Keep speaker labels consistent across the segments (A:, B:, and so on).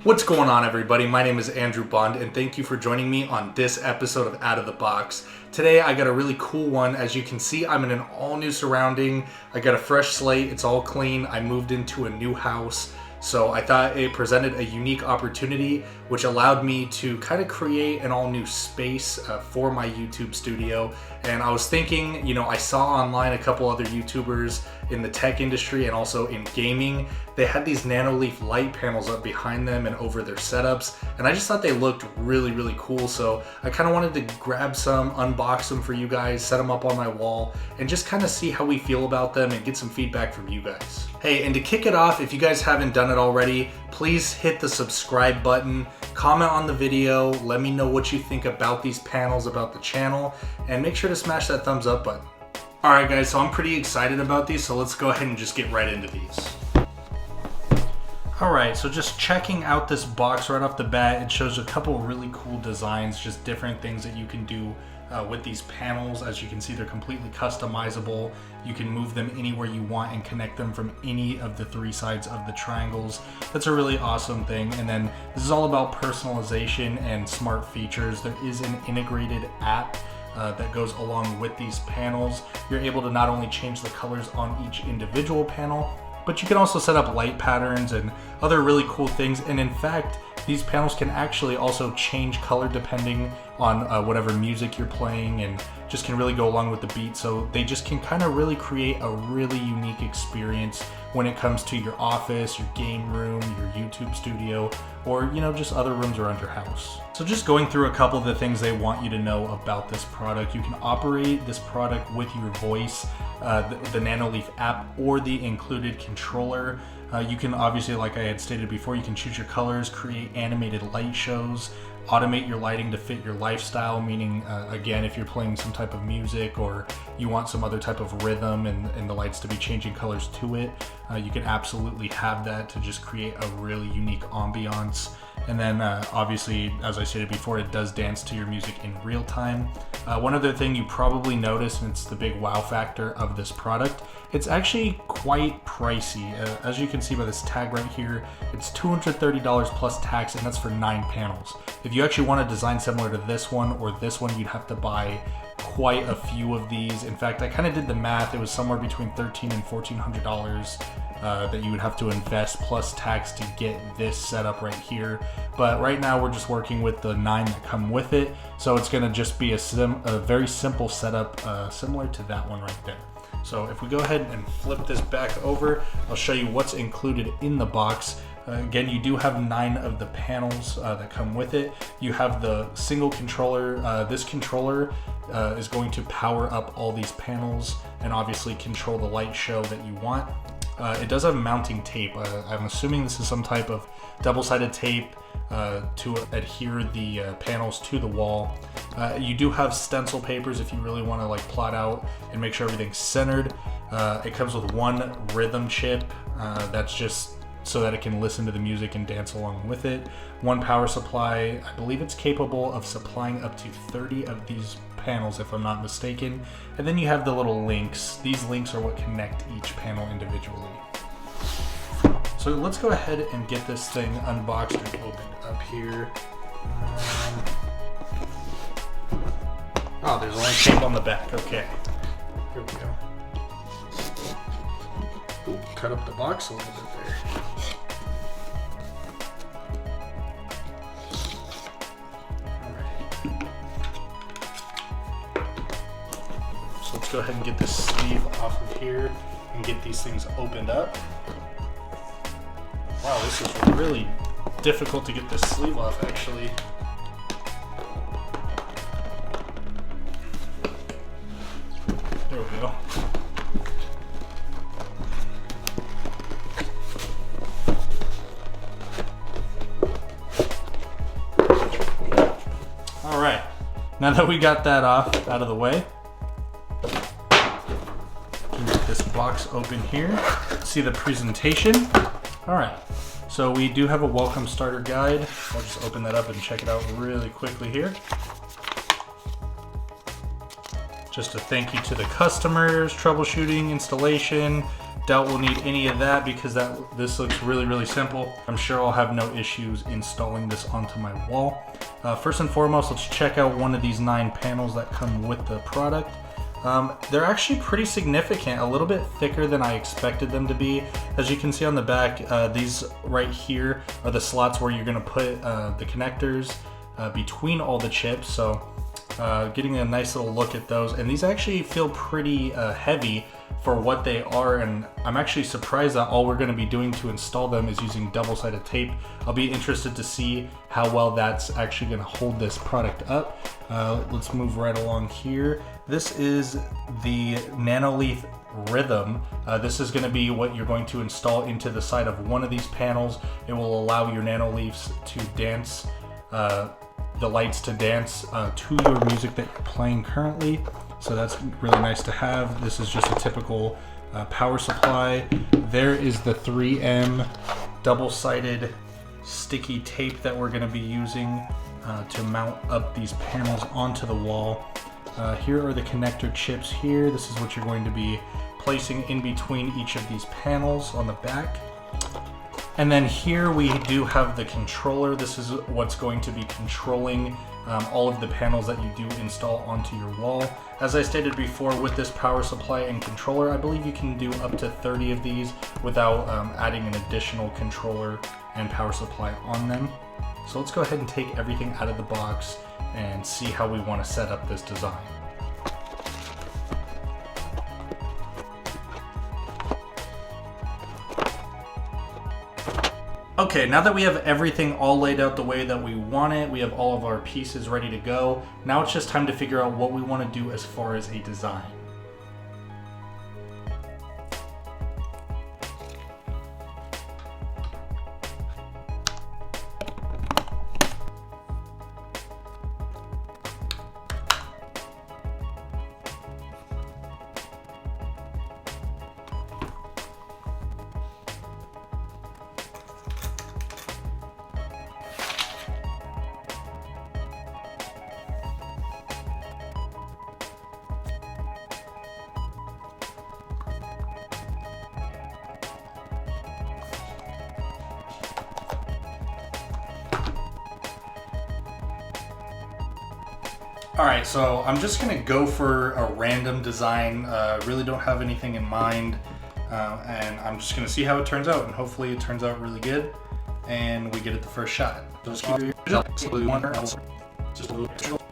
A: What's going on, everybody? My name is Andrew Bond, and thank you for joining me on this episode of Out of the Box. Today, I got a really cool one. As you can see, I'm in an all-new surrounding. I got a fresh slate. It's all clean. I moved into a new house. So I thought it presented a unique opportunity, which allowed me to kind of create an all new space for my YouTube studio. And I was thinking, I saw online a couple other YouTubers in the tech industry and also in gaming. They had these Nanoleaf light panels up behind them and over their setups. And I just thought they looked really, really cool. So I kind of wanted to grab some, unbox them for you guys, set them up on my wall, and just kind of see how we feel about them and get some feedback from you guys. Hey, and to kick it off, if you guys haven't done it already, please hit the subscribe button, comment on the video, let me know what you think about these panels, about the channel, and make sure to smash that thumbs up button. Alright guys, so I'm pretty excited about these, so let's go ahead and just get right into these. Alright, so just checking out this box right off the bat, it shows a couple of really cool designs, just different things that you can do with these panels. As you can see, they're completely customizable. You can move them anywhere you want and connect them from any of the three sides of the triangles. That's a really awesome thing. And then this is all about personalization and smart features. There is an integrated app that goes along with these panels. You're able to not only change the colors on each individual panel, but you can also set up light patterns and other really cool things. And in fact, these panels can actually also change color depending on whatever music you're playing, and just can really go along with the beat. So they just can kind of really create a really unique experience when it comes to your office, your game room, your YouTube studio, or just other rooms around your house. So just going through a couple of the things they want you to know about this product. You can operate this product with your voice, the Nanoleaf app, or the included controller. You can obviously, like I had stated before, you can choose your colors, create animated light shows, automate your lighting to fit your lifestyle, meaning again, if you're playing some type of music or you want some other type of rhythm and the lights to be changing colors to it, you can absolutely have that to just create a really unique ambiance. And then obviously, as I stated before, it does dance to your music in real time. One other thing you probably noticed, and it's the big wow factor of this product, it's actually quite pricey. As you can see by this tag right here, it's $230 plus tax, and that's for 9 panels. If you actually want a design similar to this one or this one, you'd have to buy quite a few of these. In fact, I kind of did the math. It was somewhere between $1,300 and $1,400 that you would have to invest plus tax to get this setup right here. But right now we're just working with the 9 that come with it. So it's gonna just be a very simple setup similar to that one right there. So if we go ahead and flip this back over, I'll show you what's included in the box. Again, you do have 9 of the panels that come with it. You have the single controller. This controller is going to power up all these panels and obviously control the light show that you want. It does have mounting tape. I'm assuming this is some type of double-sided tape to adhere the panels to the wall. You do have stencil papers if you really want to plot out and make sure everything's centered. It comes with 1 rhythm chip. That's just so that it can listen to the music and dance along with it. 1 power supply. I believe it's capable of supplying up to 30 of these panels, if I'm not mistaken. And then you have the little links. These links are what connect each panel individually. So let's go ahead and get this thing unboxed and opened up here. Oh, there's only tape on the back. Okay, here we go. Ooh, cut up the box a little bit there. So let's go ahead and get this sleeve off of here and get these things opened up. Wow, this is really difficult to get this sleeve off, actually. There we go. All right, now that we got that out of the way, get this box open here. See the presentation. All right, so we do have a welcome starter guide. I'll just open that up and check it out really quickly here. Just a thank you to the customers, troubleshooting, installation, Doubt we'll need any of that because this looks really simple. I'm sure I'll have no issues installing this onto my wall. First and foremost, let's check out one of these 9 panels that come with the product. They're actually pretty significant, a little bit thicker than I expected them to be. As you can see on the back, these right here are the slots where you're going to put the connectors between all the chips. So getting a nice little look at those, and these actually feel pretty heavy for what they are, and I'm actually surprised that all we're going to be doing to install them is using double-sided tape. I'll be interested to see how well that's actually going to hold this product up. Let's move right along here. This is the Nanoleaf Rhythm. This is going to be what you're going to install into the side of one of these panels. It will allow your Nanoleafs to dance, the lights to dance to your music that you're playing currently. So that's really nice to have. This is just a typical power supply. There is the 3M double-sided sticky tape that we're going to be using to mount up these panels onto the wall. Here are the connector chips here. This is what you're going to be placing in between each of these panels on the back. And then here we do have the controller. This is what's going to be controlling all of the panels that you do install onto your wall. As I stated before, with this power supply and controller, I believe you can do up to 30 of these without adding an additional controller and power supply on them. So let's go ahead and take everything out of the box and see how we want to set up this design. Okay, now that we have everything all laid out the way that we want it, we have all of our pieces ready to go. Now it's just time to figure out what we want to do as far as a design. Alright, so I'm just going to go for a random design. Really don't have anything in mind, and I'm just going to see how it turns out, and hopefully it turns out really good, and we get it the first shot. Just keep your one else. Just a little bit.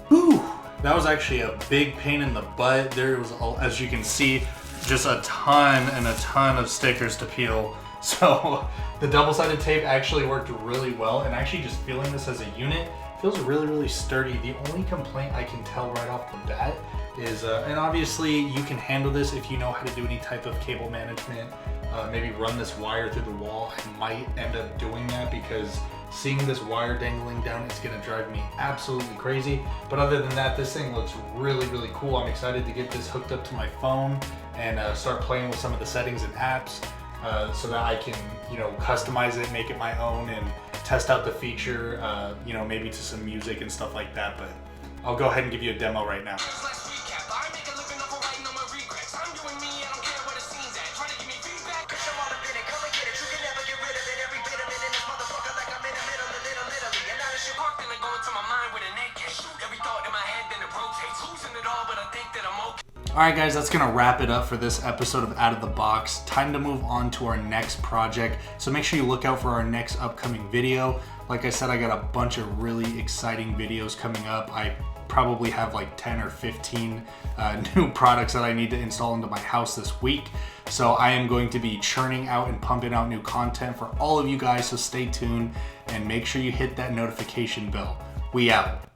A: Whew, that was actually a big pain in the butt. There was, as you can see, just a ton and a ton of stickers to peel. So the double-sided tape actually worked really well, and actually just feeling this as a unit feels really sturdy. The only complaint I can tell right off the bat is, and obviously you can handle this if you know how to do any type of cable management, maybe run this wire through the wall. I might end up doing that because seeing this wire dangling down is going to drive me absolutely crazy. But other than that, this thing looks really cool. I'm excited to get this hooked up to my phone and start playing with some of the settings and apps so that I can, customize it, make it my own, and test out the feature, maybe to some music and stuff like that. But I'll go ahead and give you a demo right now. Alright guys, that's going to wrap it up for this episode of Out of the Box. Time to move on to our next project, so make sure you look out for our next upcoming video. Like I said, I got a bunch of really exciting videos coming up. I probably have like 10 or 15 new products that I need to install into my house this week. So I am going to be churning out and pumping out new content for all of you guys, so stay tuned and make sure you hit that notification bell. We out.